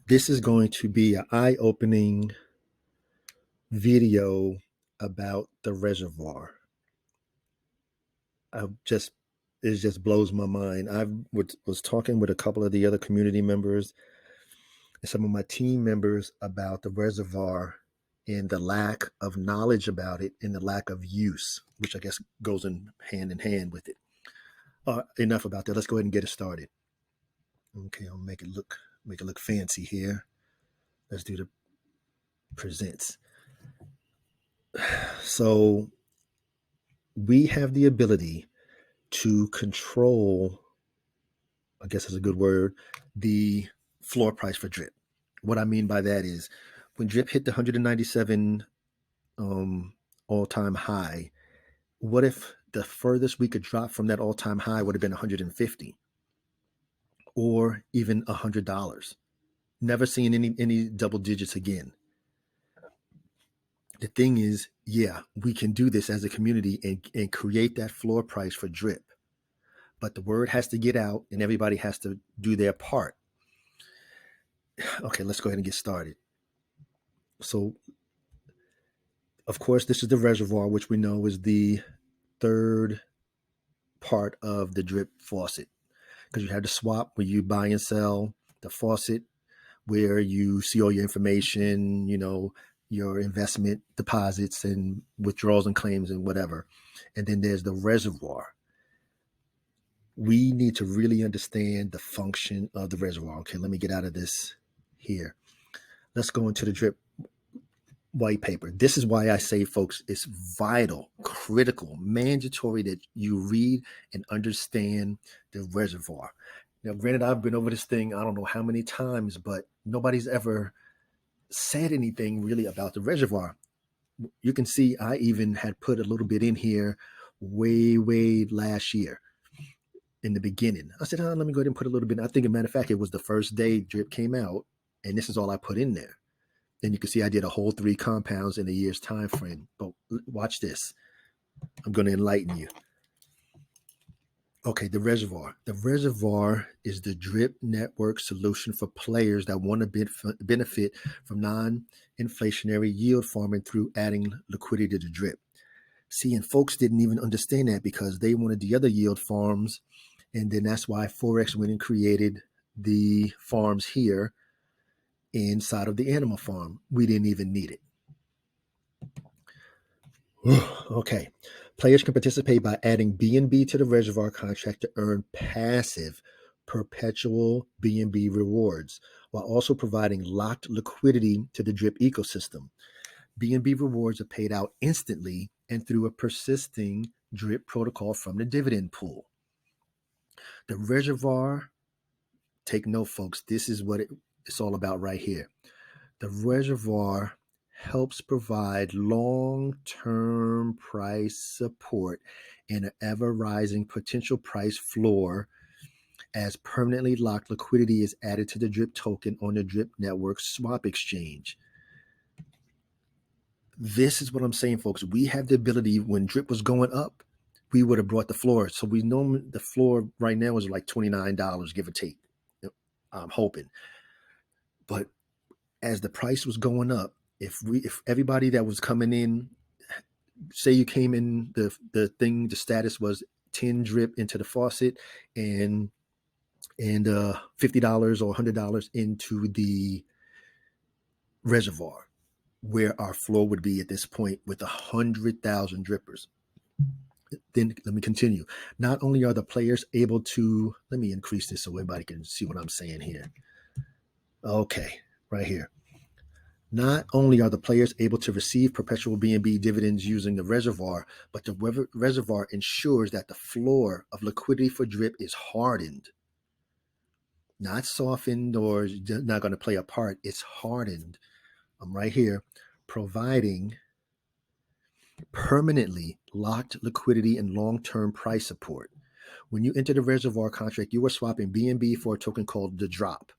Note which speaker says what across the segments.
Speaker 1: This is going to be an eye-opening video about the reservoir. I just It just blows my mind. Was talking with a couple of the other community members and some of my team members about the reservoir and the lack of knowledge about it and the lack of use, which I guess goes in hand with it. Enough about that. Let's go ahead and get it started. Okay, I'll make it look fancy here. Let's do the presents. So we have the ability to control, I guess is a good word, the floor price for drip. What I mean by that is when drip hit the 197 all-time high, what if the furthest we could drop from that all-time high would have been 150 or even $100? Never seeing any double digits again. The thing is, yeah, we can do this as a community and create that floor price for drip. But the word has to get out and everybody has to do their part. Okay, let's go ahead and get started. So, of course, this is the reservoir, which we know is the third part of the drip faucet, because you have the swap where you buy and sell, the faucet where you see all your information, your investment deposits and withdrawals and claims and whatever. And then there's the reservoir. We need to really understand the function of the reservoir. Okay, let me get out of this here. Let's go into the drip white paper. This is why I say, folks, it's vital, critical, mandatory that you read and understand the reservoir. Now, granted, I've been over this thing, I don't know how many times, but nobody's ever said anything really about the reservoir. You can see I even had put a little bit in here way last year in the beginning. I said, let me go ahead and put a little bit. I think, as a matter of fact, it was the first day drip came out, and this is all I put in there. And you can see I did a whole 3 compounds in a year's time frame. But watch this. I'm going to enlighten you. Okay, the reservoir. The reservoir is the drip network solution for players that want to benefit from non-inflationary yield farming through adding liquidity to the drip. See, and folks didn't even understand that because they wanted the other yield farms. And then that's why FOREX went and created the farms here inside of the animal farm. We didn't even need it. Okay. Players can participate by adding BNB to the reservoir contract to earn passive, perpetual BNB rewards, while also providing locked liquidity to the drip ecosystem. BNB rewards are paid out instantly and through a persisting drip protocol from the dividend pool. The reservoir, take note, folks, this is what it's all about right here. The reservoir helps provide long-term price support and an ever-rising potential price floor as permanently locked liquidity is added to the drip token on the drip network swap exchange. This is what I'm saying, folks. We have the ability, when drip was going up, we would have brought the floor. So we know the floor right now is like $29, give or take. I'm hoping. But as the price was going up, if everybody that was coming in, say you came in, the status was 10 drip into the faucet and $50 or $100 into the reservoir, where our floor would be at this point with 100,000 drippers. Then let me continue. Not only are the players able to, let me increase this so everybody can see what I'm saying here. Okay, right here. Not only are the players able to receive perpetual BNB dividends using the reservoir, but the reservoir ensures that the floor of liquidity for drip is hardened, not softened or not going to play a part. It's hardened. I'm right here, providing permanently locked liquidity and long-term price support. When you enter the reservoir contract, you are swapping BNB for a token called the drop.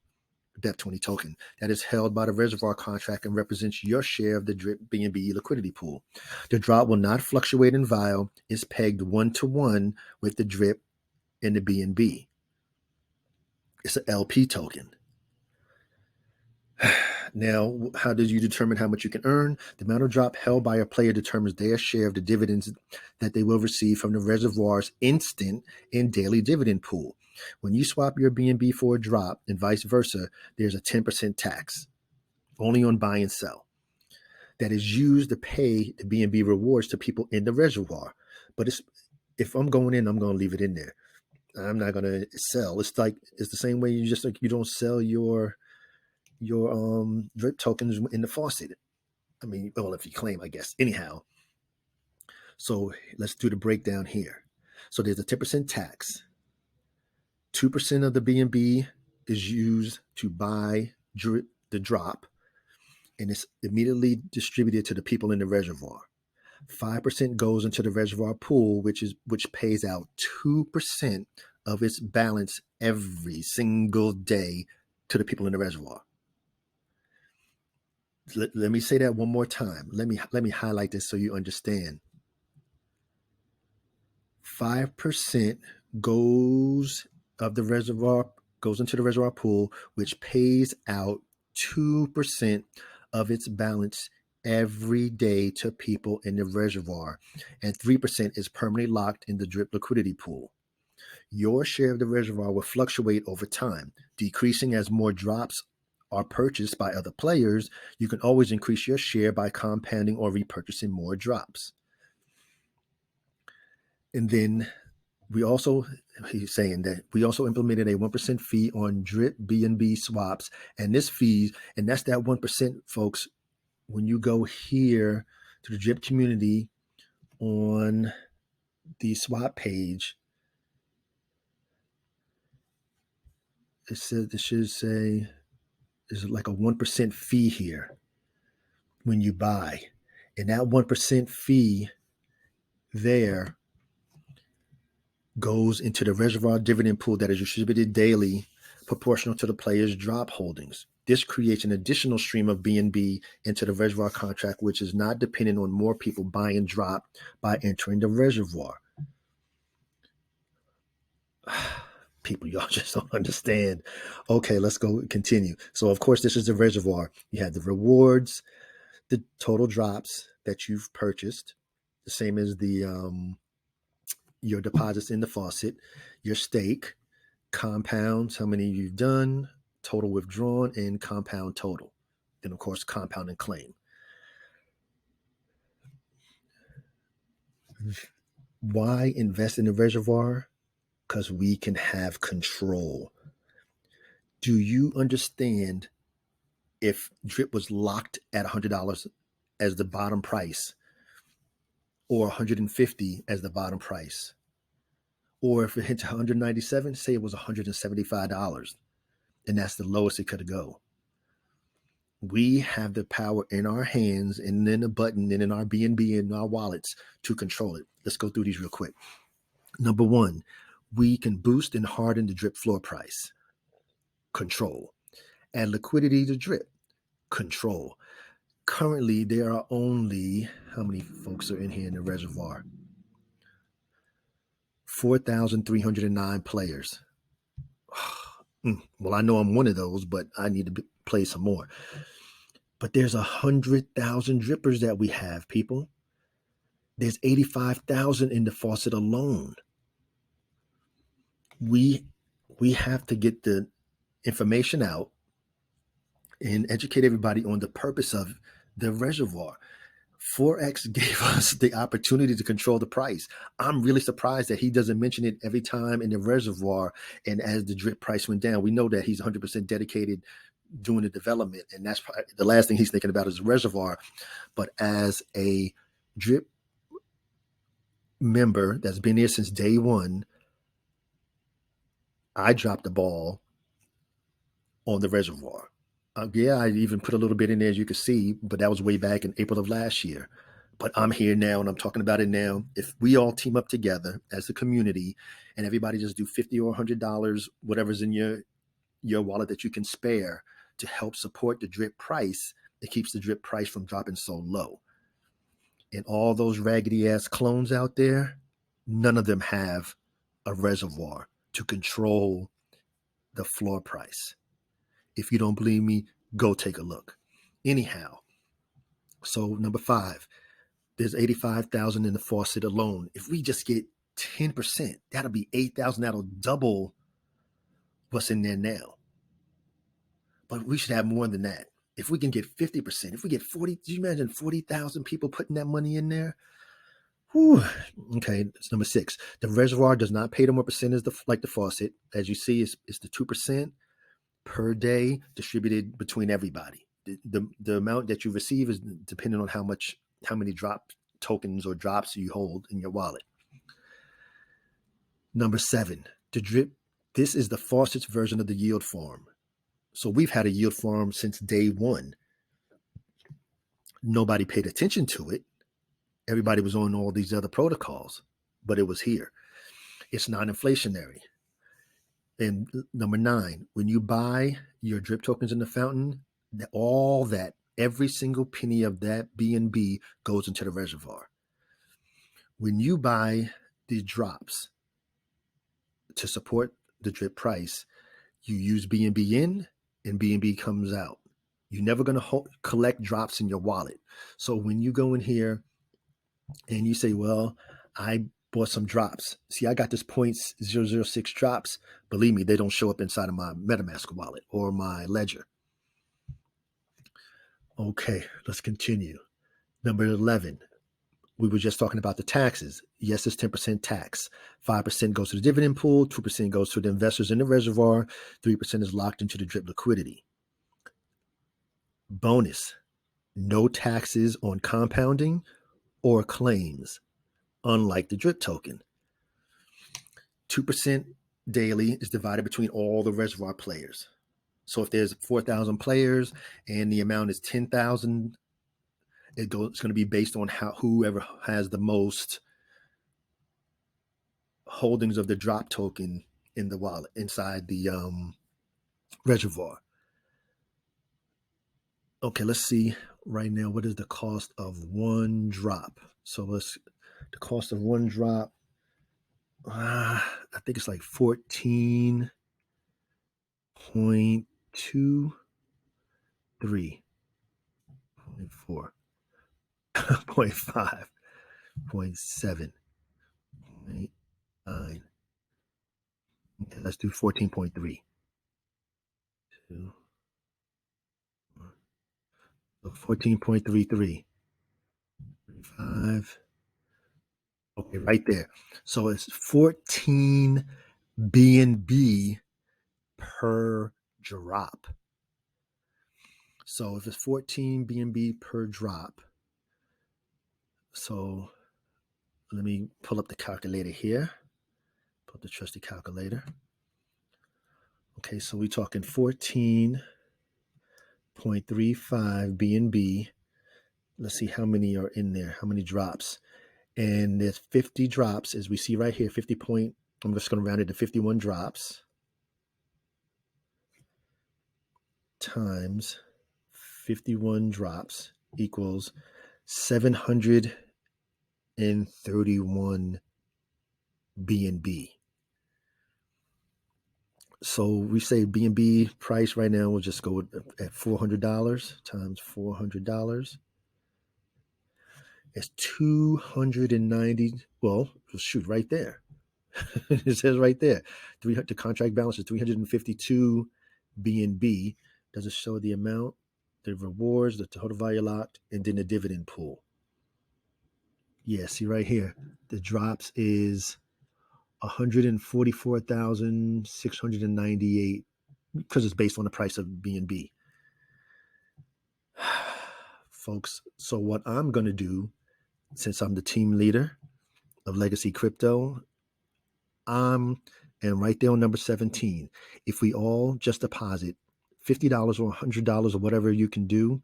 Speaker 1: BEP20 token that is held by the reservoir contract and represents your share of the drip BNB liquidity pool. The drop will not fluctuate in value, is pegged 1-to-1 with the drip and the BNB. It's an LP token. Now, how did you determine how much you can earn? The amount of drop held by a player determines their share of the dividends that they will receive from the reservoir's instant and daily dividend pool. When you swap your BNB for a drop and vice versa, there's a 10% tax only on buy and sell that is used to pay the BNB rewards to people in the reservoir. But if I'm going in, I'm going to leave it in there. I'm not going to sell. It's the same way you don't sell your drip tokens in the faucet. I mean, well, if you claim, I guess. Anyhow, so let's do the breakdown here. So there's a 10% tax. 2% of the BNB is used to buy the drop, and it's immediately distributed to the people in the reservoir. 5% goes into the reservoir pool, which pays out 2% of its balance every single day to the people in the reservoir. Let me say that one more time. Let me highlight this so you understand. 5% goes into the reservoir pool, which pays out 2% of its balance every day to people in the reservoir, and 3% is permanently locked in the drip liquidity pool. Your share of the reservoir will fluctuate over time, decreasing as more drops are purchased by other players. You can always increase your share by compounding or repurchasing more drops. And then he's saying that we also implemented a 1% fee on drip BNB swaps. And this fee, and that's that 1%, folks. When you go here to the drip community on the swap page, it should say there's like a 1% fee here when you buy. And that 1% fee there goes into the reservoir dividend pool that is distributed daily, proportional to the player's drop holdings. This creates an additional stream of BNB into the reservoir contract, which is not dependent on more people buying drop by entering the reservoir. People, y'all just don't understand. Okay, let's go continue. So, of course, this is the reservoir. You have the rewards, the total drops that you've purchased, the same as your deposits in the faucet, your stake, compounds, how many you've done, total withdrawn, and compound total. Then, of course, compound and claim. Why invest in the reservoir? Because we can have control. Do you understand if drip was locked at $100 as the bottom price, or $150 as the bottom price, or if it hits $197, say it was $175, and that's the lowest it could go? We have the power in our hands and in a button and in our BNB and our wallets to control it. Let's go through these real quick. Number one, we can boost and harden the drip floor price. Control. Add liquidity to drip. Control. Currently, there are only, how many folks are in here in the reservoir? 4,309 players. Well, I know I'm one of those, but I need to play some more. But there's 100,000 drippers that we have, people. There's 85,000 in the faucet alone. We have to get the information out and educate everybody on the purpose of the reservoir. FOREX gave us the opportunity to control the price. I'm really surprised that he doesn't mention it every time in the reservoir. And as the drip price went down, we know that he's 100% dedicated doing the development. And that's probably the last thing he's thinking about is the reservoir. But as a drip member that's been here since day one, I dropped the ball on the reservoir. Yeah, I even put a little bit in there, as you can see, but that was way back in April of last year. But I'm here now and I'm talking about it now. If we all team up together as a community and everybody just do $50 or $100, whatever's in your wallet that you can spare to help support the drip price, it keeps the drip price from dropping so low. And all those raggedy ass clones out there, none of them have a reservoir to control the floor price. If you don't believe me, go take a look. Anyhow, so number 5, there's 85,000 in the faucet alone. If we just get 10%, that'll be 8,000. That'll double what's in there now. But we should have more than that. If we can get 50%, if we get 40, do you imagine 40,000 people putting that money in there? Whew. Okay, that's number 6. The reservoir does not pay the more percent as like the faucet. As you see, it's the 2% per day distributed between everybody. The amount that you receive is dependent on how many drop tokens or drops you hold in your wallet. Number 7, the drip. This is the faucet's version of the yield farm. So we've had a yield farm since day one. Nobody paid attention to it. Everybody was on all these other protocols, but it was here. It's non-inflationary. And number 9, when you buy your drip tokens in the fountain, every single penny of that BNB goes into the reservoir. When you buy these drops to support the drip price, you use BNB in and BNB comes out. You're never going to collect drops in your wallet. So when you go in here and you say, well, I bought some drops. See, I got this 0.006 drops. Believe me, they don't show up inside of my MetaMask wallet or my ledger. Okay, let's continue. Number 11, we were just talking about the taxes. Yes, it's 10% tax. 5% goes to the dividend pool. 2% goes to the investors in the reservoir. 3% is locked into the drip liquidity. Bonus, no taxes on compounding or claims, unlike the drip token. 2% daily is divided between all the reservoir players. So if there's 4,000 players and the amount is 10,000, it's going to be based on whoever has the most holdings of the drop token in the wallet inside the reservoir. Okay, let's see right now, what is the cost of one drop? So the cost of one drop, I think it's like 14.23. 0.4, 0.5, 0.7, 0.9. Okay, let's do 14.3. 2, 14.33. 5. Okay, right there. So it's 14 BNB per drop. So if it's 14 BNB per drop, so let me pull up the calculator here. Pull up the trusty calculator. Okay, so we're talking 14.35 BNB. Let's see how many are in there, how many drops. And there's 50 drops, as we see right here, I'm just going to round it to 51 drops times 51 drops equals 731 BNB. So we say BNB price right now, we'll just go at $400 times $400. It's 290. Well, shoot, right there. It says right there, the contract balance is 352 BNB. Does it show the amount, the rewards, the total value locked, and then the dividend pool? Yeah, see right here, the drops is 144,698 because it's based on the price of BNB. Folks, so what I'm going to do, since I'm the team leader of Legacy Crypto, and right there on number 17, if we all just deposit $50 or $100 or whatever you can do,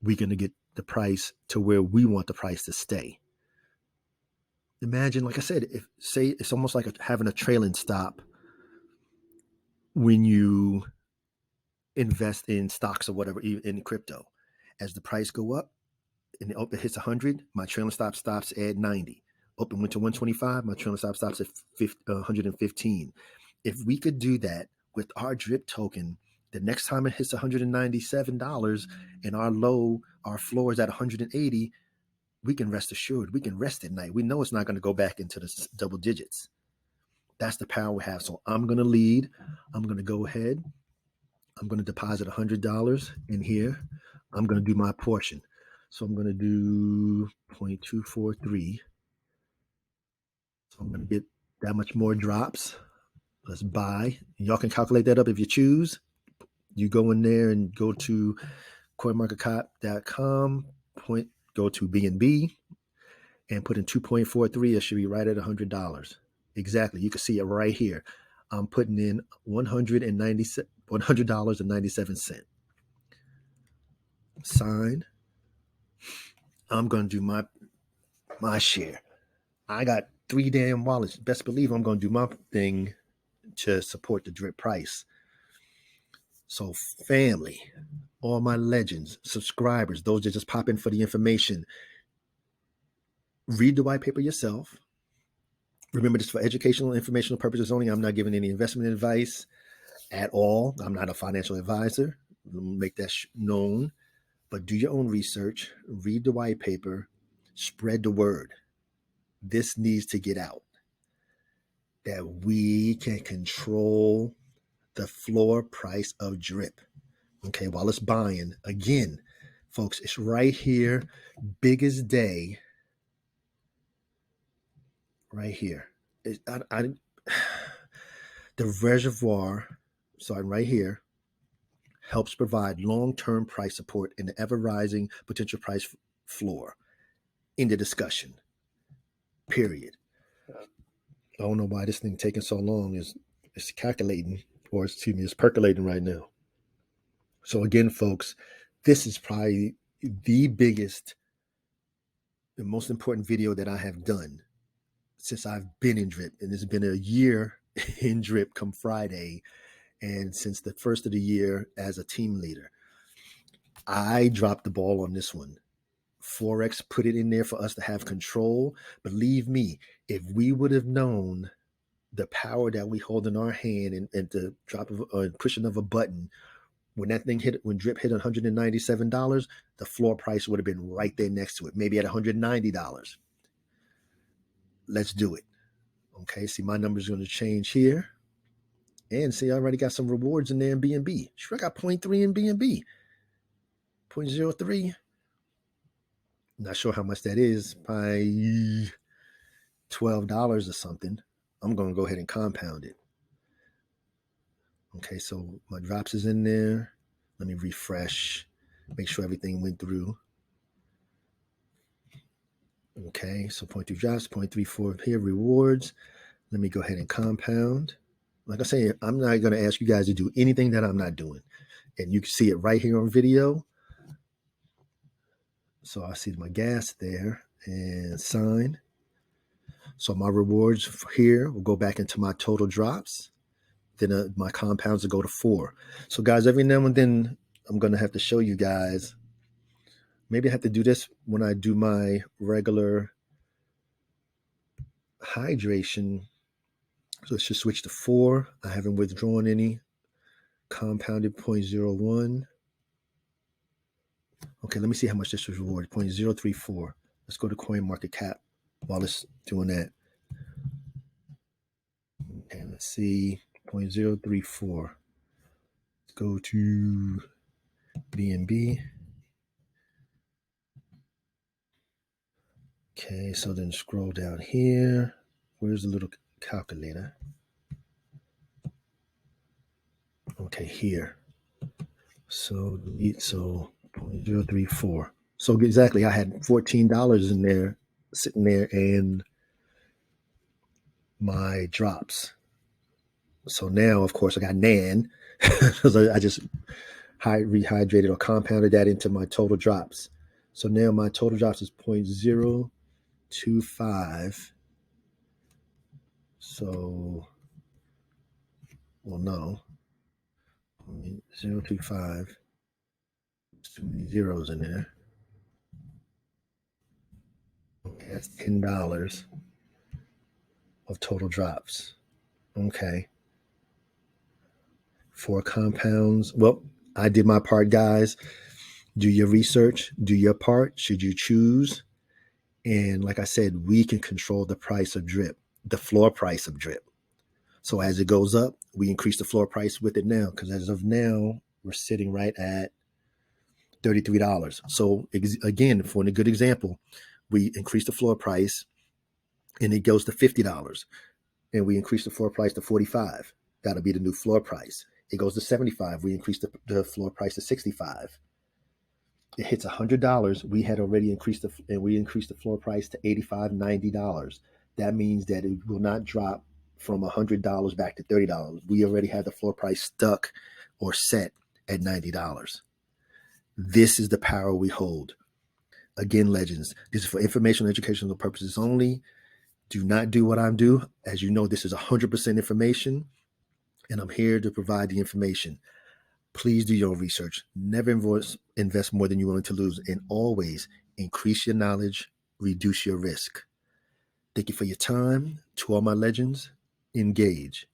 Speaker 1: we're going to get the price to where we want the price to stay. Imagine, like I said, say it's almost like having a trailing stop when you invest in stocks or whatever in crypto. As the price go up and it hits 100, my trailing stop stops at 90. Open went to 125, my trailing stop stops at 115. If we could do that with our drip token, The next time it hits $197 and our floor is at 180, we can rest assured. We can rest at night. We know it's not going to go back into the double digits. That's the power we have. So I'm going to lead. I'm going to go ahead. I'm going to deposit $100 in here. I'm going to do my portion. So I'm going to do 0.243. So I'm going to get that much more drops. Let's buy. Y'all can calculate that up if you choose. You go in there and go to coinmarketcap.com, go to BNB, and put in 2.43. It should be right at $100. Exactly. You can see it right here. I'm putting in $100.97. Sign. I'm going to do my share. I got 3 damn wallets. Best believe I'm going to do my thing to support the drip price. So family, all my legends, subscribers, those that just pop in for the information, read the white paper yourself. Remember, this is for educational and informational purposes only. I'm not giving any investment advice at all. I'm not a financial advisor. Make that known. But do your own research. Read the white paper. Spread the word. This needs to get out. That we can control the floor price of drip. Okay, while it's buying. Again, folks, it's right here. Biggest day. Right here. The reservoir, sorry, right here, helps provide long-term price support in the ever-rising potential price floor in the discussion. Period. I don't know why this thing taking so long. It's calculating, or excuse me, it's percolating right now. So again, folks, this is probably the biggest, the most important video that I have done since I've been in drip, and it's been a year in drip come Friday, and since the first of the year as a team leader. I dropped the ball on this one. FOREX put it in there for us to have control. Believe me, if we would have known the power that we hold in our hand and the drop of pushing of a button, when drip hit $197, the floor price would have been right there next to it, maybe at $190. Let's do it. Okay, see, my number's going to change here. And see, I already got some rewards in there in BNB. Sure, I got 0.3 in BNB. 0.03. Not sure how much that is. By $12 or something. I'm going to go ahead and compound it. Okay, so my drops is in there. Let me refresh. Make sure everything went through. Okay, so 0.3 drops, 0.34 here, rewards. Let me go ahead and compound. Like I say, I'm not going to ask you guys to do anything that I'm not doing. And you can see it right here on video. So I see my gas there and sign. So my rewards here will go back into my total drops. Then my compounds will go to 4. So guys, every now and then I'm going to have to show you guys. Maybe I have to do this when I do my regular hydration. So let's just switch to 4. I haven't withdrawn any. Compounded 0.01. Okay, let me see how much this was rewarded. 0.034. Let's go to CoinMarketCap while it's doing that. Okay, let's see. 0.034. Let's go to BNB. Okay, so then scroll down here. Where's the little calculator? Okay, here. So 0.034. So exactly, I had $14 in there, sitting there, and my drops. So now, of course, I got NAN. So I just rehydrated or compounded that into my total drops. So now my total drops is 0.025. So, well, no. 0.025. Too many zeros in there. Okay, that's $10 of total drops. Okay. For compounds, well, I did my part, guys. Do your research, do your part, should you choose. And like I said, we can control the price of drip, the floor price of drip. So as it goes up, we increase the floor price with it now, because as of now, we're sitting right at $33. So again, for a good example, we increase the floor price and it goes to $50, and we increase the floor price to $45. That'll be the new floor price. It goes to $75. We increase the floor price to $65. It hits $100. We had already increased we increased the floor price to $85, $90. That means that it will not drop from $100 back to $30. We already had the floor price stuck or set at $90. This is the power we hold. Again, legends, this is for informational, educational purposes only. Do not do what I'm doing. As you know, this is 100% information, and I'm here to provide the information. Please do your own research. Never invest more than you're willing to lose, and always increase your knowledge, reduce your risk. Thank you for your time. To all my legends, engage.